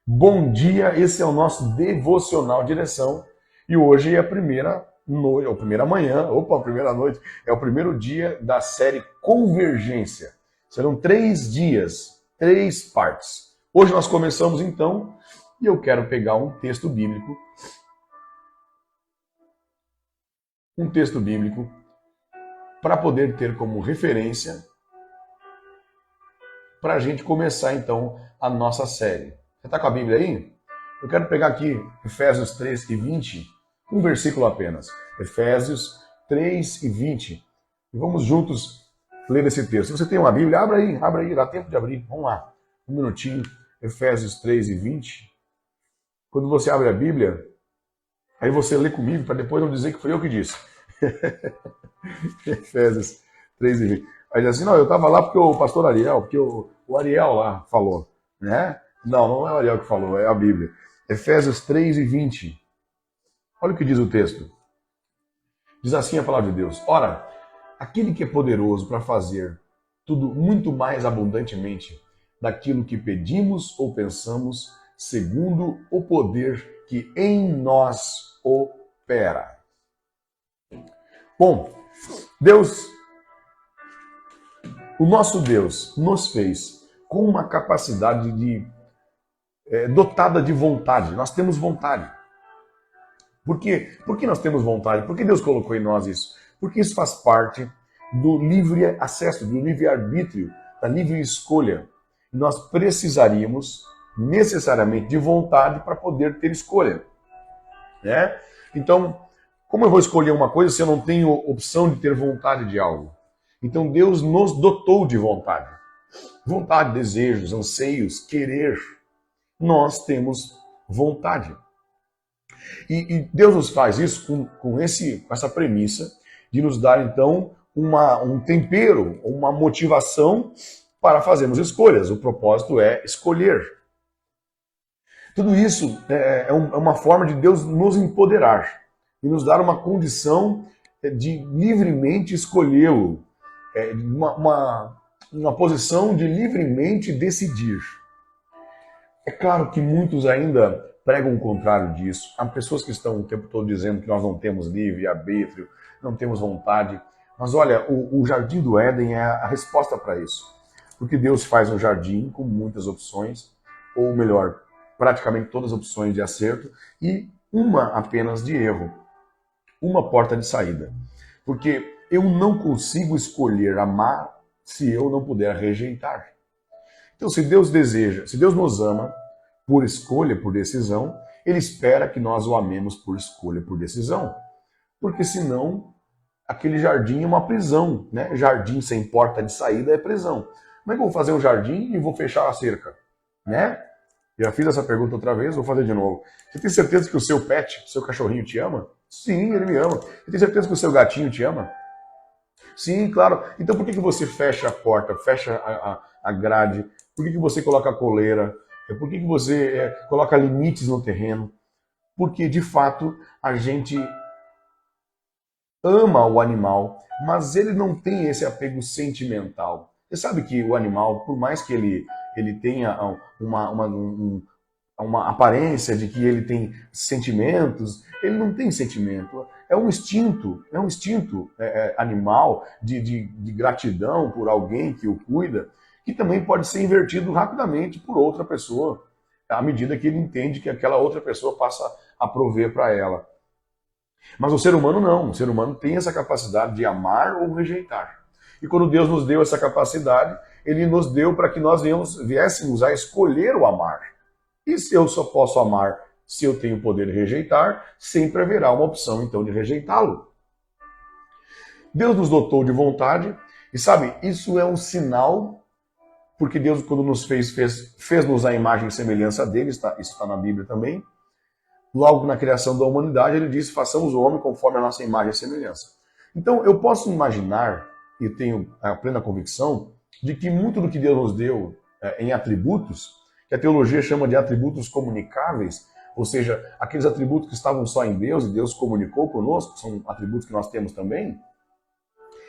Bom dia, esse é o nosso devocional direção e hoje é a primeira noite, ou a primeira manhã, a primeira noite, é o primeiro dia da série Convergência. Serão 3 dias, 3 partes. Hoje nós começamos então e eu quero pegar um texto bíblico para poder ter como referência para a gente começar então a nossa série. Você está com a Bíblia aí? Eu quero pegar aqui Efésios 3 e 20, um versículo apenas. Efésios 3 e 20. E vamos juntos ler esse texto. Se você tem uma Bíblia, abra aí, dá tempo de abrir. Vamos lá, um minutinho. Efésios 3 e 20. Quando você abre a Bíblia, aí você lê comigo para depois não dizer que foi eu que disse. Efésios 3 e 20. Aí diz assim, não, eu estava lá porque o pastor Ariel, porque o Ariel lá falou, né? Não é o Ariel que falou, é a Bíblia. Efésios 3 e 20. Olha o que diz o texto. Diz assim a palavra de Deus. Ora, aquele que é poderoso para fazer tudo muito mais abundantemente daquilo que pedimos ou pensamos, segundo o poder que em nós opera. Bom, o nosso Deus nos fez com uma capacidade dotada de vontade. Nós temos vontade. Por quê? Por que nós temos vontade? Por que Deus colocou em nós isso? Porque isso faz parte do livre acesso, do livre-arbítrio, da livre escolha. Nós precisaríamos necessariamente de vontade para poder ter escolha. Né? Então, como eu vou escolher uma coisa se eu não tenho opção de ter vontade de algo? Então Deus nos dotou de vontade. Vontade, desejos, anseios, querer. Nós temos vontade. E Deus nos faz isso com essa premissa de nos dar, então, um tempero, uma motivação para fazermos escolhas. O propósito é escolher. Tudo isso é uma forma de Deus nos empoderar e nos dar uma condição de livremente escolhê-lo, uma posição de livremente decidir. É claro que muitos ainda pregam o contrário disso. Há pessoas que estão o tempo todo dizendo que nós não temos livre-arbítrio, não temos vontade. Mas olha, o Jardim do Éden é a resposta para isso. Porque Deus faz um jardim com muitas opções, ou melhor, praticamente todas as opções de acerto, e uma apenas de erro. Uma porta de saída. Porque eu não consigo escolher amar se eu não puder rejeitar. Então, se Deus nos ama por escolha, por decisão, Ele espera que nós o amemos por escolha, por decisão. Porque senão, aquele jardim é uma prisão, né? Jardim sem porta de saída é prisão. Como é que eu vou fazer um jardim e vou fechar a cerca? Né? Já fiz essa pergunta outra vez, vou fazer de novo. Você tem certeza que o seu pet, seu cachorrinho te ama? Sim, ele me ama. Você tem certeza que o seu gatinho te ama? Sim, claro. Então por que você fecha a porta, fecha a grade? Por que você coloca a coleira? Por que você coloca limites no terreno? Porque, de fato, a gente ama o animal, mas ele não tem esse apego sentimental. Você sabe que o animal, por mais que ele tenha uma aparência de que ele tem sentimentos, ele não tem sentimento. É um instinto animal de gratidão por alguém que o cuida, que também pode ser invertido rapidamente por outra pessoa, à medida que ele entende que aquela outra pessoa passa a prover para ela. Mas o ser humano não. O ser humano tem essa capacidade de amar ou rejeitar. E quando Deus nos deu essa capacidade, Ele nos deu para que nós viéssemos a escolher o amar. E se eu só posso amar se eu tenho o poder de rejeitar, sempre haverá uma opção, então, de rejeitá-lo. Deus nos dotou de vontade, e sabe, isso é um sinal, porque Deus, quando nos fez-nos a imagem e semelhança dele, isso está na Bíblia também. Logo na criação da humanidade, ele disse, façamos o homem conforme a nossa imagem e semelhança. Então, eu posso imaginar, e tenho a plena convicção, de que muito do que Deus nos deu em atributos, que a teologia chama de atributos comunicáveis, ou seja, aqueles atributos que estavam só em Deus e Deus comunicou conosco, são atributos que nós temos também.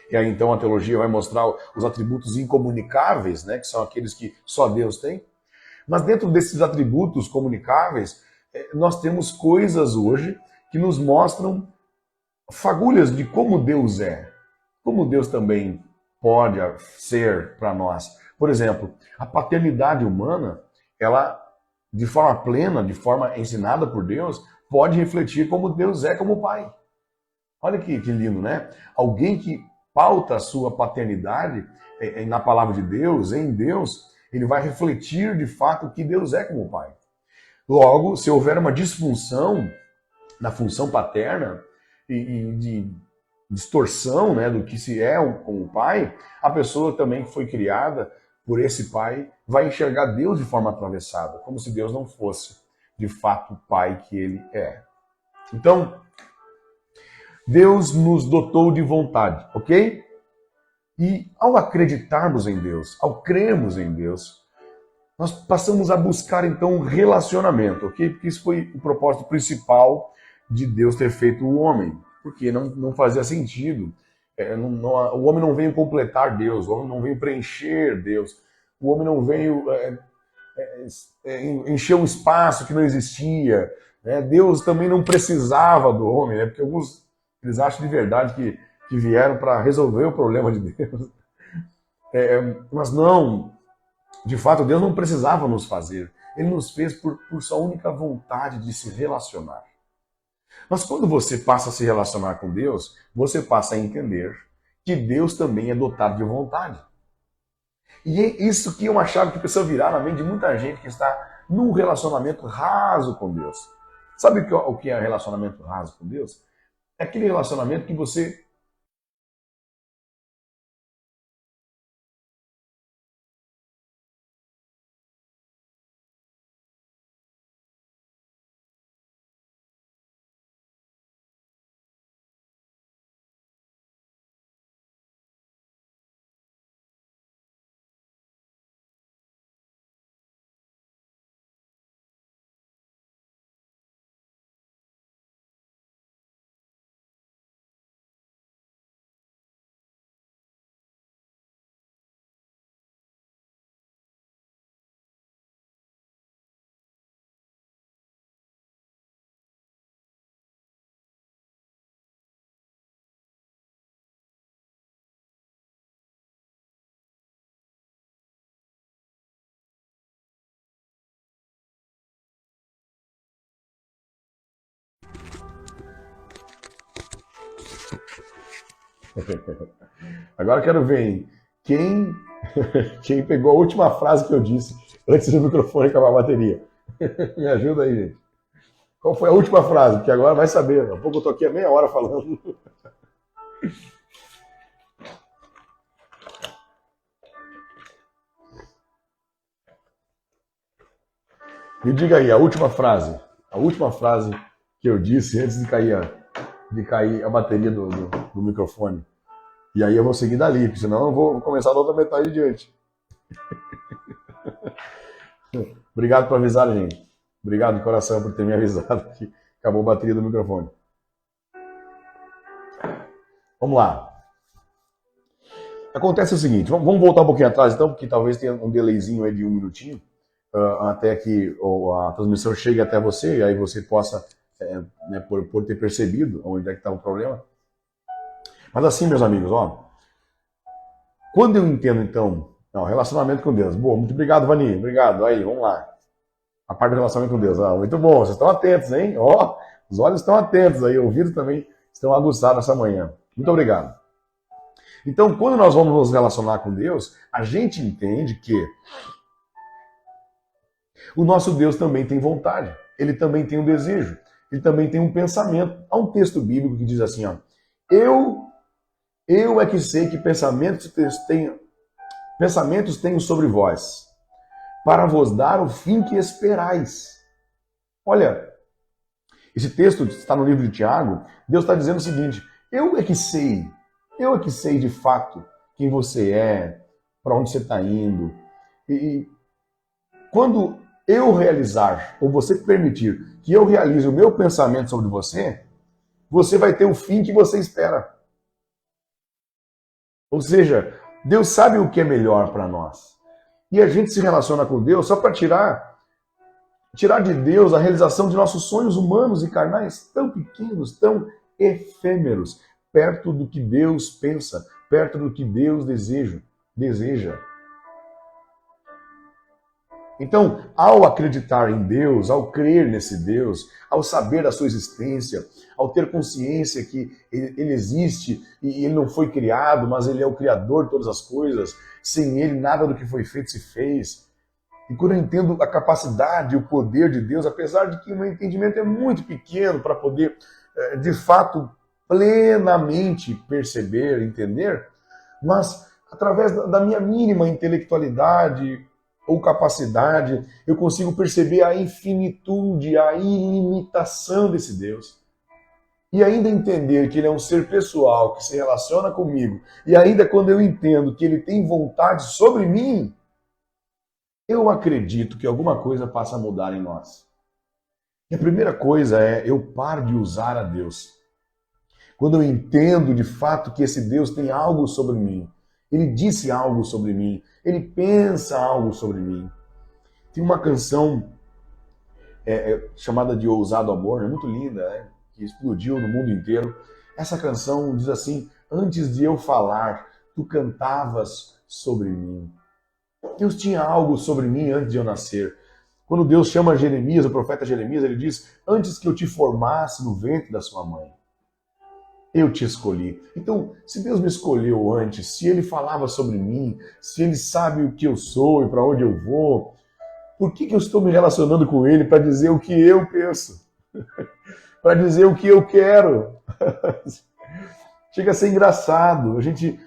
E aí então a teologia vai mostrar os atributos incomunicáveis, né, que são aqueles que só Deus tem. Mas dentro desses atributos comunicáveis, nós temos coisas hoje que nos mostram fagulhas de como Deus é, como Deus também pode ser para nós. Por exemplo, a paternidade humana, ela, de forma plena, de forma ensinada por Deus, pode refletir como Deus é como Pai. Olha que lindo, né? Alguém que pauta a sua paternidade na palavra de Deus, em Deus, ele vai refletir de fato o que Deus é como Pai. Logo, se houver uma disfunção na função paterna e de distorção, né, do que se é como pai, a pessoa também que foi criada por esse pai vai enxergar Deus de forma atravessada, como se Deus não fosse de fato o pai que ele é. Então, Deus nos dotou de vontade, ok? E ao acreditarmos em Deus, ao crermos em Deus, nós passamos a buscar então um relacionamento, ok? Porque isso foi o propósito principal de Deus ter feito o homem, porque não fazia sentido. O homem não veio completar Deus, o homem não veio preencher Deus, o homem não veio encher um espaço que não existia. Né? Deus também não precisava do homem, né? Porque alguns eles acham de verdade que vieram para resolver o problema de Deus. Mas não, de fato, Deus não precisava nos fazer. Ele nos fez por sua única vontade de se relacionar. Mas quando você passa a se relacionar com Deus, você passa a entender que Deus também é dotado de vontade. E é isso que é uma chave que precisa virar na mente de muita gente que está num relacionamento raso com Deus. Sabe o que é relacionamento raso com Deus? É aquele relacionamento que você Agora eu quero ver, hein? Quem pegou a última frase que eu disse antes do microfone acabar a bateria? Me ajuda aí, gente. Qual foi a última frase? Porque agora vai saber. Daqui a pouco eu tô aqui há meia hora falando. Me diga aí, a última frase. A última frase que eu disse antes de cair a bateria do microfone. E aí eu vou seguir dali, porque senão eu vou começar da outra metade diante. Obrigado por avisar, gente. Obrigado de coração por ter me avisado que acabou a bateria do microfone. Vamos lá. Acontece o seguinte, vamos voltar um pouquinho atrás então, porque talvez tenha um delayzinho aí de 1 minutinho, até que a transmissão chegue até você, e aí você possa, né, por ter percebido onde é que está o problema. Mas assim, meus amigos, ó, quando eu entendo, então, relacionamento com Deus. Boa, muito obrigado, Vani, obrigado. Aí, vamos lá. A parte do relacionamento com Deus. Muito bom, vocês estão atentos, hein? Ó, os olhos estão atentos aí, ouvidos também estão aguçados essa manhã. Muito obrigado. Então, quando nós vamos nos relacionar com Deus, a gente entende que o nosso Deus também tem vontade, ele também tem um desejo, ele também tem um pensamento. Há um texto bíblico que diz assim, ó, eu é que sei que pensamentos tenho sobre vós, para vos dar o fim que esperais. Olha, esse texto está no livro de Tiago, Deus está dizendo o seguinte, eu é que sei de fato quem você é, para onde você está indo. E quando eu realizar, ou você permitir que eu realize o meu pensamento sobre você, você vai ter o fim que você espera. Ou seja, Deus sabe o que é melhor para nós. E a gente se relaciona com Deus só para tirar de Deus a realização de nossos sonhos humanos e carnais tão pequenos, tão efêmeros, perto do que Deus pensa, perto do que Deus deseja. Então, ao acreditar em Deus, ao crer nesse Deus, ao saber da sua existência, ao ter consciência que ele existe e ele não foi criado, mas ele é o criador de todas as coisas, sem ele nada do que foi feito se fez. E quando eu entendo a capacidade e o poder de Deus, apesar de que o meu entendimento é muito pequeno para poder, de fato, plenamente perceber, entender, mas através da minha mínima intelectualidade ou capacidade, eu consigo perceber a infinitude, a ilimitação desse Deus. E ainda entender que ele é um ser pessoal, que se relaciona comigo, e ainda quando eu entendo que ele tem vontade sobre mim, eu acredito que alguma coisa passa a mudar em nós. E a primeira coisa é eu paro de usar a Deus. Quando eu entendo de fato que esse Deus tem algo sobre mim, ele disse algo sobre mim, ele pensa algo sobre mim. Tem uma canção chamada de Ousado Amor, é muito linda, né? Que explodiu no mundo inteiro. Essa canção diz assim: antes de eu falar, tu cantavas sobre mim. Deus tinha algo sobre mim antes de eu nascer. Quando Deus chama Jeremias, o profeta Jeremias, ele diz: antes que eu te formasse no ventre da sua mãe, eu te escolhi. Então, se Deus me escolheu antes, se ele falava sobre mim, se ele sabe o que eu sou e para onde eu vou, por que eu estou me relacionando com ele para dizer o que eu penso? Para dizer o que eu quero? Chega a ser engraçado. A gente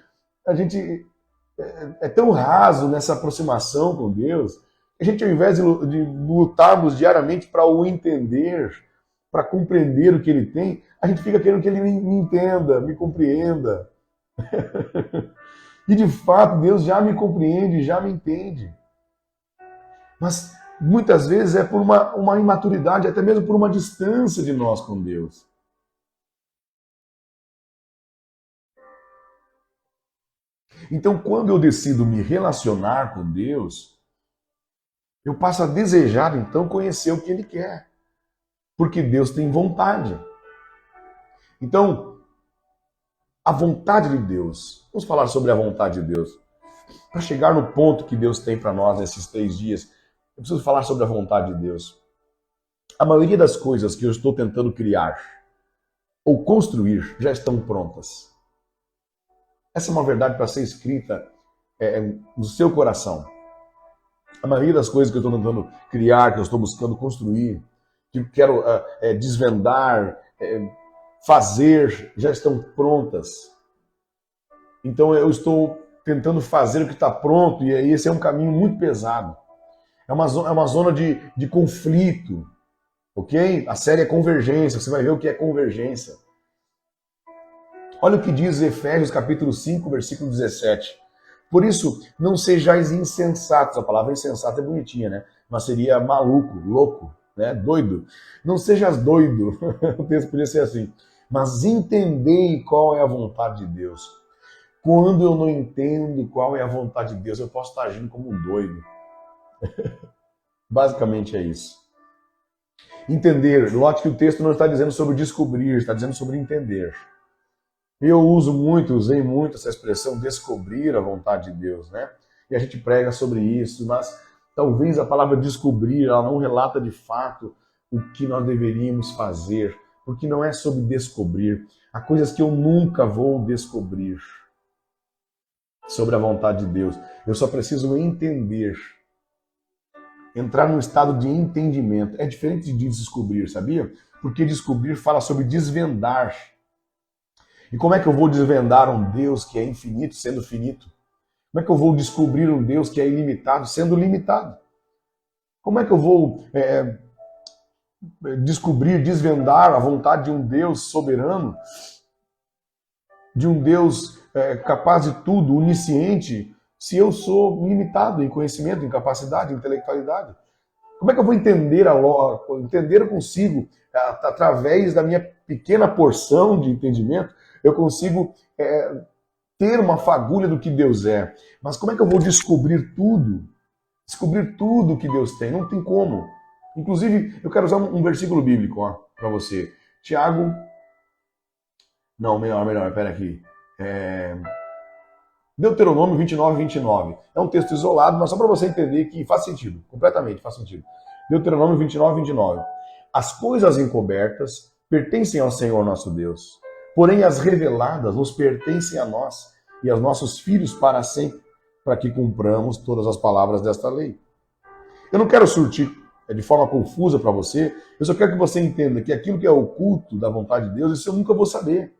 é tão raso nessa aproximação com Deus. A gente, ao invés de lutarmos diariamente para o entender, para compreender o que ele tem, a gente fica querendo que ele me entenda, me compreenda. E de fato, Deus já me compreende, já me entende. Mas muitas vezes é por uma imaturidade, até mesmo por uma distância de nós com Deus. Então, quando eu decido me relacionar com Deus, eu passo a desejar, então, conhecer o que Ele quer. Porque Deus tem vontade. Então, a vontade de Deus. Vamos falar sobre a vontade de Deus. Para chegar no ponto que Deus tem para nós nesses 3 dias, eu preciso falar sobre a vontade de Deus. A maioria das coisas que eu estou tentando criar ou construir já estão prontas. Essa é uma verdade para ser escrita no seu coração. A maioria das coisas que eu estou tentando criar, que eu estou buscando construir, que eu quero desvendar, fazer, já estão prontas. Então eu estou tentando fazer o que está pronto, e esse é um caminho muito pesado. É uma zona de conflito, ok? A série é Convergência, você vai ver o que é convergência. Olha o que diz Efésios capítulo 5, versículo 17. Por isso, não sejais insensatos. A palavra insensato é bonitinha, né? Mas seria maluco, louco, né? Doido. Não sejas doido. O texto podia ser assim. Mas entendei qual é a vontade de Deus. Quando eu não entendo qual é a vontade de Deus, eu posso estar agindo como um doido. Basicamente é isso. Entender. Note que o texto não está dizendo sobre descobrir, está dizendo sobre entender. Eu usei muito essa expressão descobrir a vontade de Deus, né? E a gente prega sobre isso, mas talvez a palavra descobrir, ela não relata de fato o que nós deveríamos fazer, porque não é sobre descobrir. Há coisas que eu nunca vou descobrir sobre a vontade de Deus. Eu só preciso entender. Entrar num estado de entendimento. É diferente de descobrir, sabia? Porque descobrir fala sobre desvendar. E como é que eu vou desvendar um Deus que é infinito sendo finito? Como é que eu vou descobrir um Deus que é ilimitado sendo limitado? Como é que eu vou desvendar a vontade de um Deus soberano, de um Deus capaz de tudo, onisciente, se eu sou limitado em conhecimento, em capacidade, em intelectualidade? Como é que eu vou entender eu consigo, através da minha pequena porção de entendimento, eu consigo ter uma fagulha do que Deus é. Mas como é que eu vou descobrir tudo descobrir tudo que Deus tem. Não tem como. Inclusive, eu quero usar um versículo bíblico para você. Tiago. Não, melhor, pera aqui. Deuteronômio 29. É um texto isolado, mas só para você entender que faz sentido. Completamente faz sentido. Deuteronômio 29. As coisas encobertas pertencem ao Senhor nosso Deus. Porém, as reveladas nos pertencem a nós e aos nossos filhos para sempre, para que cumpramos todas as palavras desta lei. Eu não quero surtir de forma confusa para você, eu só quero que você entenda que aquilo que é oculto da vontade de Deus, isso eu nunca vou saber.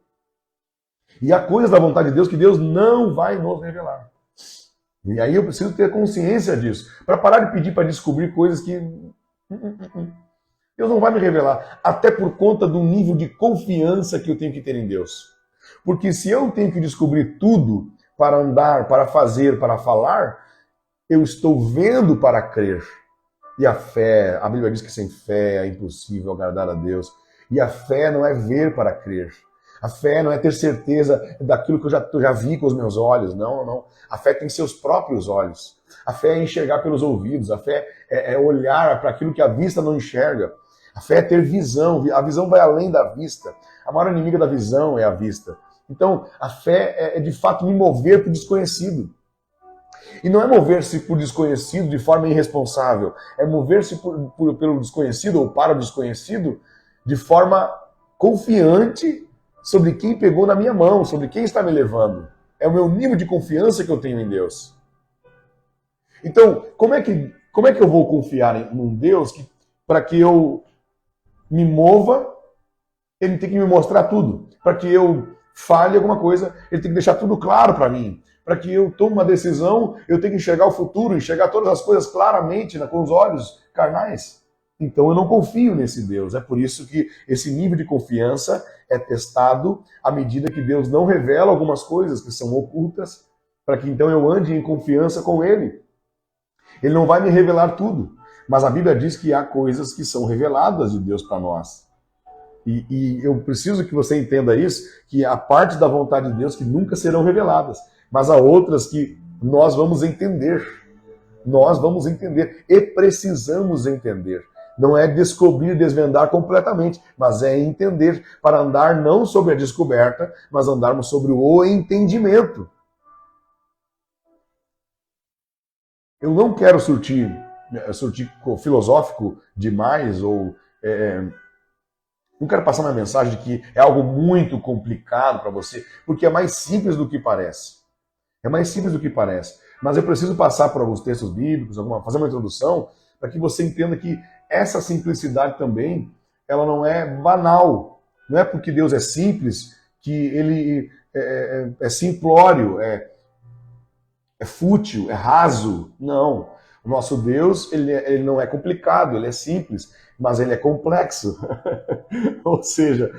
E há coisas da vontade de Deus que Deus não vai nos revelar. E aí eu preciso ter consciência disso, para parar de pedir para descobrir coisas que Deus não vai me revelar, até por conta do nível de confiança que eu tenho que ter em Deus. Porque se eu tenho que descobrir tudo para andar, para fazer, para falar, eu estou vendo para crer. E a fé, a Bíblia diz que sem fé é impossível agradar a Deus. E a fé não é ver para crer. A fé não é ter certeza daquilo que eu já vi com os meus olhos. Não. A fé tem seus próprios olhos. A fé é enxergar pelos ouvidos. A fé é olhar para aquilo que a vista não enxerga. A fé é ter visão. A visão vai além da vista. A maior inimiga da visão é a vista. Então, a fé é de fato me mover para o desconhecido. E não é mover-se por desconhecido de forma irresponsável. É mover-se pelo desconhecido ou para o desconhecido de forma confiante sobre quem pegou na minha mão, sobre quem está me levando. É o meu nível de confiança que eu tenho em Deus. Então, como é que eu vou confiar em um Deus que, para que eu me mova, ele tem que me mostrar tudo. Para que eu fale alguma coisa, ele tem que deixar tudo claro para mim. Para que eu tome uma decisão, eu tenho que enxergar o futuro, enxergar todas as coisas claramente, com os olhos carnais. Então eu não confio nesse Deus. É por isso que esse nível de confiança é testado à medida que Deus não revela algumas coisas que são ocultas, para que então eu ande em confiança com Ele. Ele não vai me revelar tudo, mas a Bíblia diz que há coisas que são reveladas de Deus para nós. E eu preciso que você entenda isso, que há partes da vontade de Deus que nunca serão reveladas, mas há outras que nós vamos entender. Nós vamos entender e precisamos entender. Não é descobrir, desvendar completamente, mas é entender para andar não sobre a descoberta, mas andarmos sobre o entendimento. Eu não quero surtir filosófico demais ou não quero passar uma mensagem de que é algo muito complicado para você, porque é mais simples do que parece. É mais simples do que parece. Mas eu preciso passar por alguns textos bíblicos, fazer uma introdução, para que você entenda que essa simplicidade também, ela não é banal. Não é porque Deus é simples que ele é simplório, é fútil, é raso. Não. O nosso Deus, ele não é complicado, ele é simples, mas ele é complexo. Ou seja,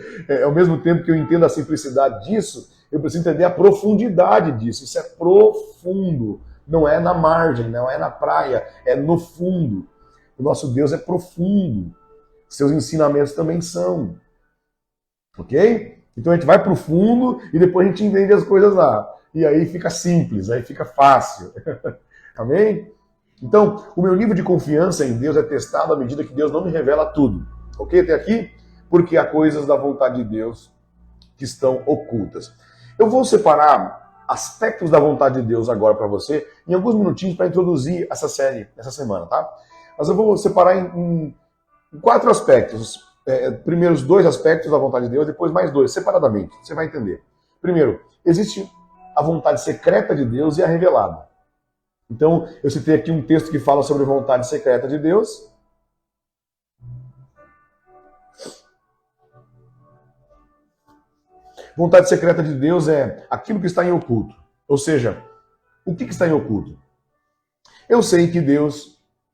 ao mesmo tempo que eu entendo a simplicidade disso, eu preciso entender a profundidade disso. Isso é profundo. Não é na margem, não é na praia, é no fundo. O nosso Deus é profundo. Seus ensinamentos também são. Ok? Então a gente vai para o fundo e depois a gente entende as coisas lá. E aí fica simples, aí fica fácil. Amém? Então, o meu nível de confiança em Deus é testado à medida que Deus não me revela tudo. Ok? Até aqui? Porque há coisas da vontade de Deus que estão ocultas. Eu vou separar aspectos da vontade de Deus agora para você, em alguns minutinhos, para introduzir essa série, essa semana, tá? Mas eu vou separar em 4 aspectos. Primeiros 2 aspectos da vontade de Deus, depois mais 2, separadamente. Você vai entender. Primeiro, existe a vontade secreta de Deus e a revelada. Então, eu citei aqui um texto que fala sobre a vontade secreta de Deus. Vontade secreta de Deus é aquilo que está em oculto. Ou seja, o que está em oculto? Eu sei que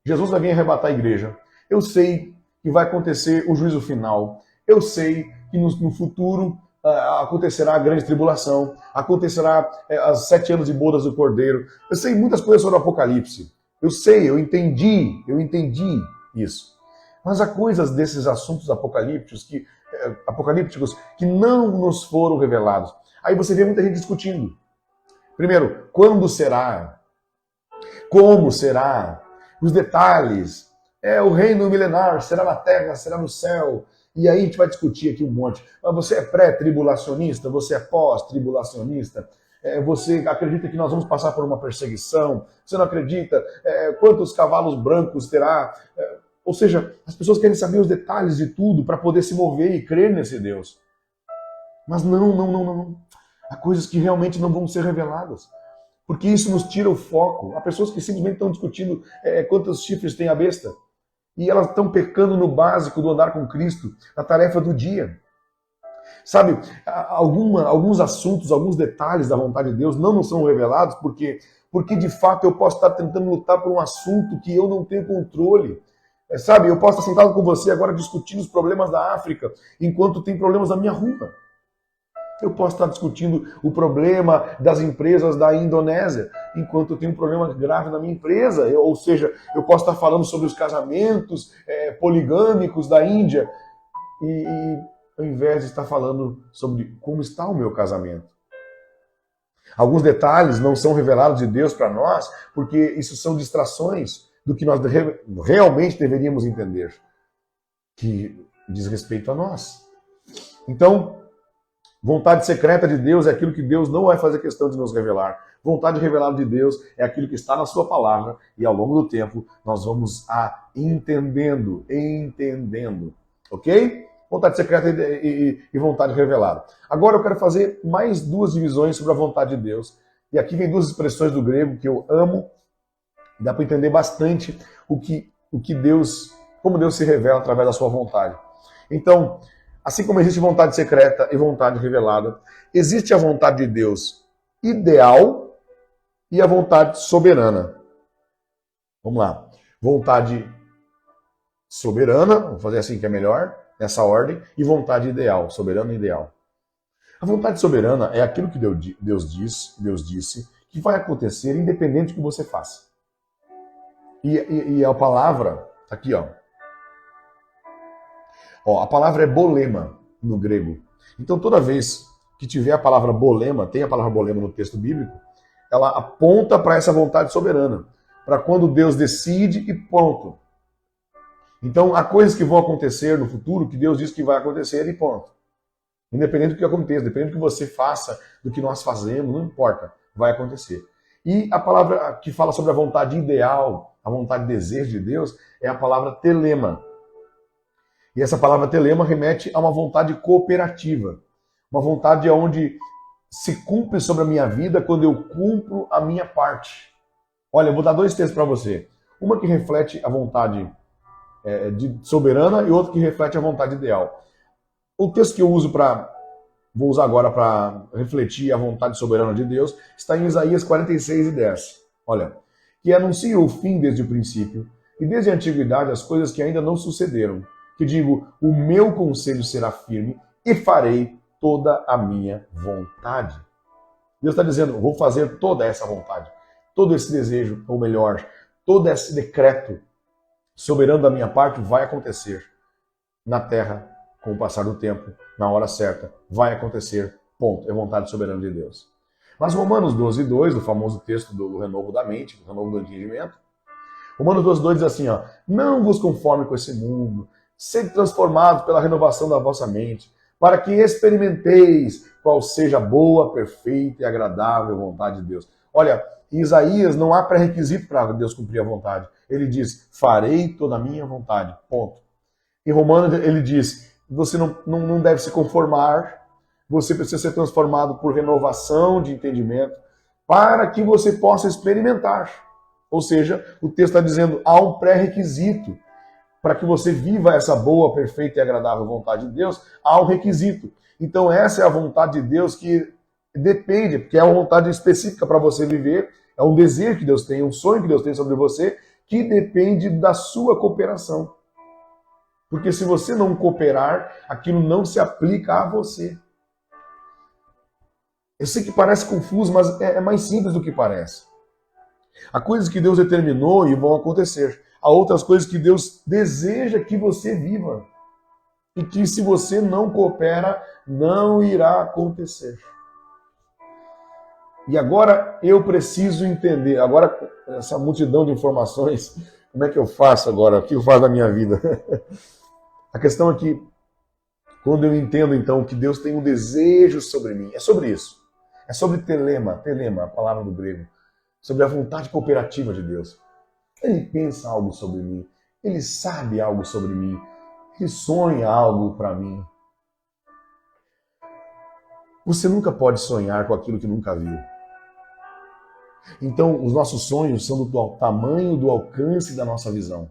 Jesus vai vir arrebatar a igreja. Eu sei que vai acontecer o juízo final. Eu sei que no futuro acontecerá a grande tribulação. Acontecerá as 7 anos de bodas do Cordeiro. Eu sei muitas coisas sobre o Apocalipse. Eu sei, eu entendi isso. Mas há coisas desses assuntos apocalípticos que não nos foram revelados. Aí você vê muita gente discutindo. Primeiro, quando será? Como será? os detalhes. O reino milenar será na terra, será no céu. E aí a gente vai discutir aqui um monte. Mas você é pré-tribulacionista? Você é pós-tribulacionista? Você acredita que nós vamos passar por uma perseguição? Você não acredita? Quantos cavalos brancos terá? Ou seja, as pessoas querem saber os detalhes de tudo para poder se mover e crer nesse Deus. Mas não. Há coisas que realmente não vão ser reveladas. Porque isso nos tira o foco. Há pessoas que simplesmente estão discutindo quantos chifres tem a besta. E elas estão pecando no básico do andar com Cristo, na tarefa do dia. Sabe, alguns assuntos, alguns detalhes da vontade de Deus não nos são revelados porque de fato eu posso estar tentando lutar por um assunto que eu não tenho controle. Sabe, eu posso estar sentado com você agora discutindo os problemas da África, enquanto tem problemas na minha rua. Eu posso estar discutindo o problema das empresas da Indonésia, enquanto eu tenho um problema grave na minha empresa. Ou seja, eu posso estar falando sobre os casamentos poligâmicos da Índia, e ao invés de estar falando sobre como está o meu casamento. Alguns detalhes não são revelados de Deus para nós, porque isso são distrações do que nós realmente deveríamos entender, que diz respeito a nós. Então, vontade secreta de Deus é aquilo que Deus não vai fazer questão de nos revelar. Vontade revelada de Deus é aquilo que está na sua palavra e ao longo do tempo nós vamos entendendo. Ok? Vontade secreta e vontade revelada. Agora eu quero fazer mais duas divisões sobre a vontade de Deus. E aqui vem duas expressões do grego que eu amo. Dá para entender bastante como Deus se revela através da sua vontade. Então, assim como existe vontade secreta e vontade revelada, existe a vontade de Deus ideal e a vontade soberana. Vamos lá. Vontade soberana, vou fazer assim que é melhor, nessa ordem, e vontade ideal, soberana e ideal. A vontade soberana é aquilo que Deus disse que vai acontecer independente do que você faça. E a palavra, aqui ó, a palavra é bolema no grego. Então toda vez que tiver a palavra bolema, tem a palavra bolema no texto bíblico, ela aponta para essa vontade soberana, para quando Deus decide e ponto. Então há coisas que vão acontecer no futuro que Deus diz que vai acontecer e ponto. Independente do que aconteça, independente do que você faça, do que nós fazemos, não importa, vai acontecer. E a palavra que fala sobre a vontade ideal, a vontade e desejo de Deus, é a palavra telema. E essa palavra telema remete a uma vontade cooperativa. Uma vontade onde se cumpre sobre a minha vida quando eu cumpro a minha parte. Olha, eu vou dar dois textos para você. Uma que reflete a vontade soberana e outra que reflete a vontade ideal. O texto que eu vou usar agora para refletir a vontade soberana de Deus está em Isaías 46:10. Olha, que anuncia o fim desde o princípio e desde a antiguidade as coisas que ainda não sucederam. Que digo, o meu conselho será firme e farei toda a minha vontade. Deus está dizendo, vou fazer toda essa vontade, todo esse desejo, ou melhor, todo esse decreto soberano da minha parte vai acontecer na terra com o passar do tempo, na hora certa, vai acontecer, ponto, é vontade soberana de Deus. Mas Romanos 12:2, o famoso texto do renovo da mente, do renovo do entendimento, Romanos 12:2 diz assim, não vos conforme com esse mundo, sede transformados pela renovação da vossa mente, para que experimenteis qual seja a boa, perfeita e agradável vontade de Deus. Olha, em Isaías não há pré-requisito para Deus cumprir a vontade. Ele diz, farei toda a minha vontade, ponto. Em Romanos ele diz, você não deve se conformar, você precisa ser transformado por renovação de entendimento, para que você possa experimentar. Ou seja, o texto está dizendo, há um pré-requisito. Para que você viva essa boa, perfeita e agradável vontade de Deus, há um requisito. Então essa é a vontade de Deus que depende, porque é uma vontade específica para você viver, é um desejo que Deus tem, um sonho que Deus tem sobre você, que depende da sua cooperação. Porque se você não cooperar, aquilo não se aplica a você. Eu sei que parece confuso, mas é mais simples do que parece. Há coisas que Deus determinou e vão acontecer. Há outras coisas que Deus deseja que você viva. E que se você não coopera, não irá acontecer. E agora eu preciso entender. Agora, essa multidão de informações Como é que eu faço agora? O que eu faço da minha vida? A questão é que, quando eu entendo, então, que Deus tem um desejo sobre mim, é sobre isso. É sobre telema, a palavra do grego. Sobre a vontade cooperativa de Deus. Ele pensa algo sobre mim. Ele sabe algo sobre mim. Ele sonha algo para mim. Você nunca pode sonhar com aquilo que nunca viu. Então, os nossos sonhos são do tamanho do alcance da nossa visão.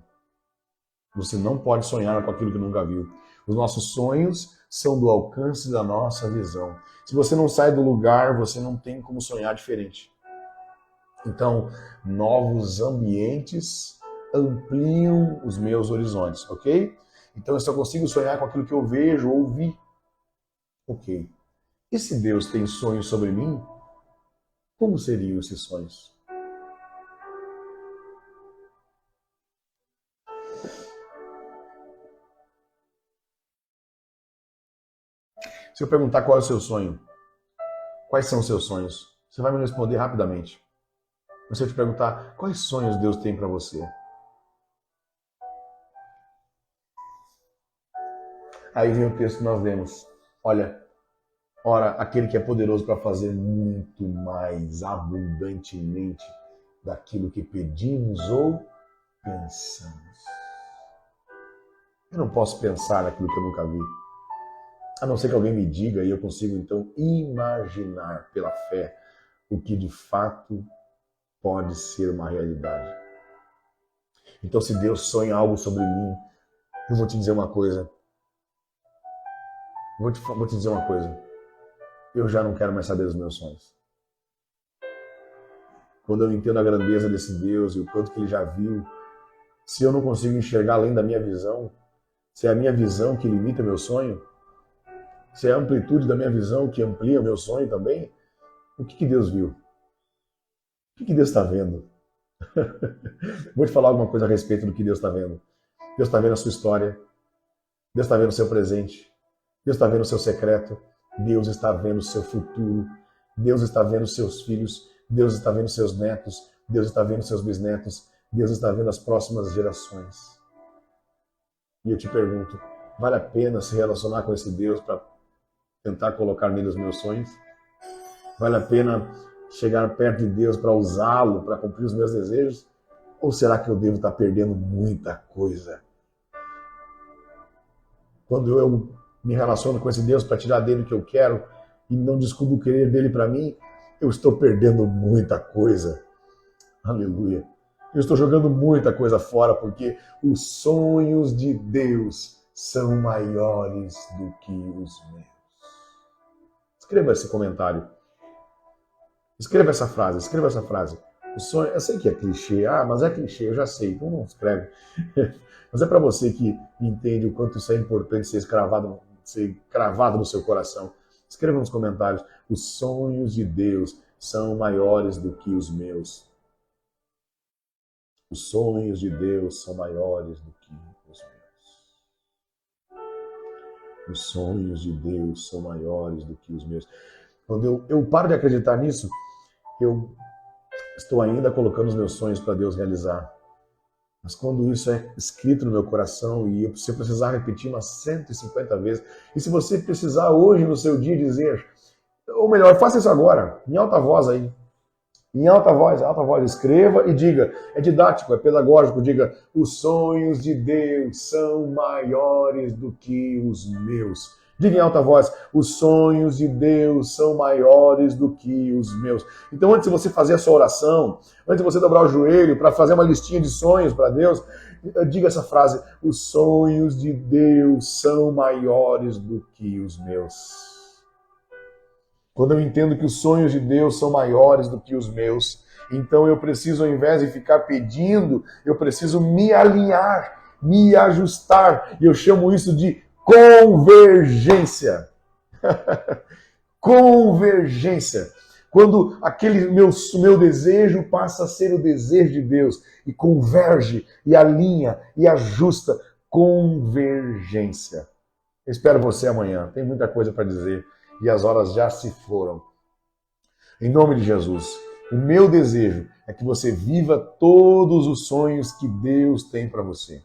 Você não pode sonhar com aquilo que nunca viu. Os nossos sonhos são do alcance da nossa visão. Se você não sai do lugar, você não tem como sonhar diferente. Então, novos ambientes ampliam os meus horizontes, ok? Então, eu só consigo sonhar com aquilo que eu vejo ou ouvi. Ok. E se Deus tem sonhos sobre mim, como seriam esses sonhos? Se eu perguntar qual é o seu sonho, quais são os seus sonhos, você vai me responder rapidamente. Mas se eu te perguntar quais sonhos Deus tem para você, aí vem o texto que nós lemos. Olha, ora, aquele que é poderoso para fazer muito mais abundantemente daquilo que pedimos ou pensamos. Eu não posso pensar naquilo que eu nunca vi. A não ser que alguém me diga e eu consigo então imaginar pela fé o que de fato pode ser uma realidade. Então, se Deus sonha algo sobre mim, eu vou te dizer uma coisa. Vou te dizer uma coisa. Eu já não quero mais saber dos meus sonhos. Quando eu entendo a grandeza desse Deus e o quanto que Ele já viu, se eu não consigo enxergar além da minha visão, se é a minha visão que limita meu sonho, se é a amplitude da minha visão que amplia o meu sonho também, o que Deus viu? O que Deus está vendo? Vou te falar alguma coisa a respeito do que Deus está vendo. Deus está vendo a sua história. Deus está vendo o seu presente. Deus está vendo o seu secreto. Deus está vendo o seu futuro. Deus está vendo os seus filhos. Deus está vendo os seus netos. Deus está vendo os seus bisnetos. Deus está vendo as próximas gerações. E eu te pergunto, vale a pena se relacionar com esse Deus para tentar colocar nele os meus sonhos? Vale a pena chegar perto de Deus para usá-lo, para cumprir os meus desejos? Ou será que eu devo estar perdendo muita coisa? Quando eu me relaciono com esse Deus para tirar dele o que eu quero e não descubro o querer dele para mim, eu estou perdendo muita coisa. Aleluia. Eu estou jogando muita coisa fora porque os sonhos de Deus são maiores do que os meus. Escreva esse comentário. Escreva essa frase. O sonho, eu sei que é clichê, mas é clichê, eu já sei, então não escreve. Mas é para você que entende o quanto isso é importante ser cravado no seu coração. Escreva nos comentários, os sonhos de Deus são maiores do que os meus. Os sonhos de Deus são maiores do que os meus. Os sonhos de Deus são maiores do que os meus. Quando eu paro de acreditar nisso, eu estou ainda colocando os meus sonhos para Deus realizar. Mas quando isso é escrito no meu coração e se eu precisar repetir umas 150 vezes, e se você precisar hoje no seu dia dizer, ou melhor, faça isso agora, em alta voz aí. Em alta voz, escreva e diga, é didático, é pedagógico, diga, os sonhos de Deus são maiores do que os meus. Diga em alta voz, os sonhos de Deus são maiores do que os meus. Então, antes de você fazer a sua oração, antes de você dobrar o joelho para fazer uma listinha de sonhos para Deus, diga essa frase, os sonhos de Deus são maiores do que os meus. Quando eu entendo que os sonhos de Deus são maiores do que os meus, então eu preciso, ao invés de ficar pedindo, eu preciso me alinhar, me ajustar. E eu chamo isso de convergência. Convergência. Quando aquele meu desejo passa a ser o desejo de Deus e converge, e alinha, e ajusta. Convergência. Eu espero você amanhã. Tem muita coisa para dizer. E as horas já se foram. Em nome de Jesus, O meu desejo é que você viva todos os sonhos que Deus tem para você.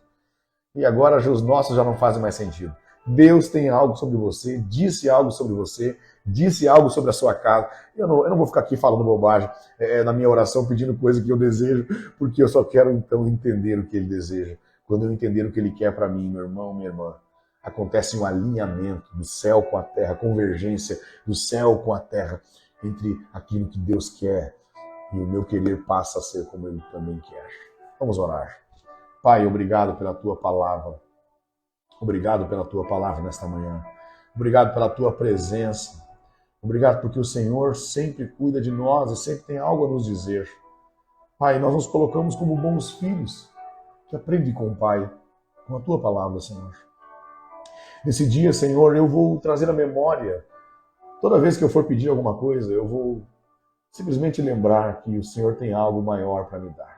E agora os nossos já não fazem mais sentido. Deus tem algo sobre você, disse algo sobre você, disse algo sobre a sua casa. Eu não vou ficar aqui falando bobagem na minha oração, pedindo coisa que eu desejo, porque eu só quero então entender o que Ele deseja. Quando eu entender o que Ele quer para mim, meu irmão, minha irmã, acontece um alinhamento do céu com a terra, convergência do céu com a terra, entre aquilo que Deus quer e o meu querer passa a ser como Ele também quer. Vamos orar. Pai, obrigado pela Tua palavra. Obrigado pela Tua palavra nesta manhã. Obrigado pela Tua presença. Obrigado porque o Senhor sempre cuida de nós e sempre tem algo a nos dizer. Pai, nós nos colocamos como bons filhos que aprendem com o Pai, com a Tua palavra, Senhor. Nesse dia, Senhor, eu vou trazer a memória. Toda vez que eu for pedir alguma coisa, eu vou simplesmente lembrar que o Senhor tem algo maior para me dar.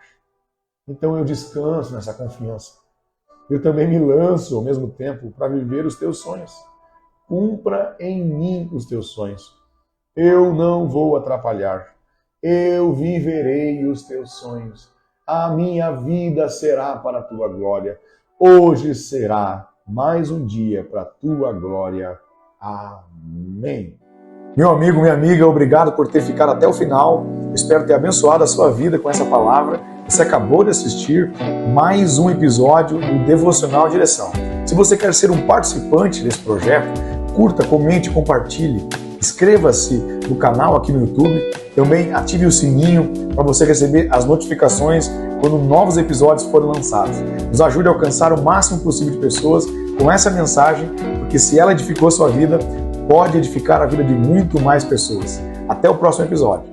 Então eu descanso nessa confiança. Eu também me lanço ao mesmo tempo para viver os teus sonhos. Cumpra em mim os teus sonhos. Eu não vou atrapalhar. Eu viverei os teus sonhos. A minha vida será para a tua glória. Hoje será mais um dia para a tua glória. Amém. Meu amigo, minha amiga, obrigado por ter ficado até o final. Espero ter abençoado a sua vida com essa palavra. Você acabou de assistir mais um episódio do Devocional Direção. Se você quer ser um participante desse projeto, curta, comente, compartilhe. Inscreva-se no canal aqui no YouTube. Também ative o sininho para você receber as notificações quando novos episódios forem lançados. Nos ajude a alcançar o máximo possível de pessoas com essa mensagem, porque se ela edificou a sua vida, pode edificar a vida de muito mais pessoas. Até o próximo episódio.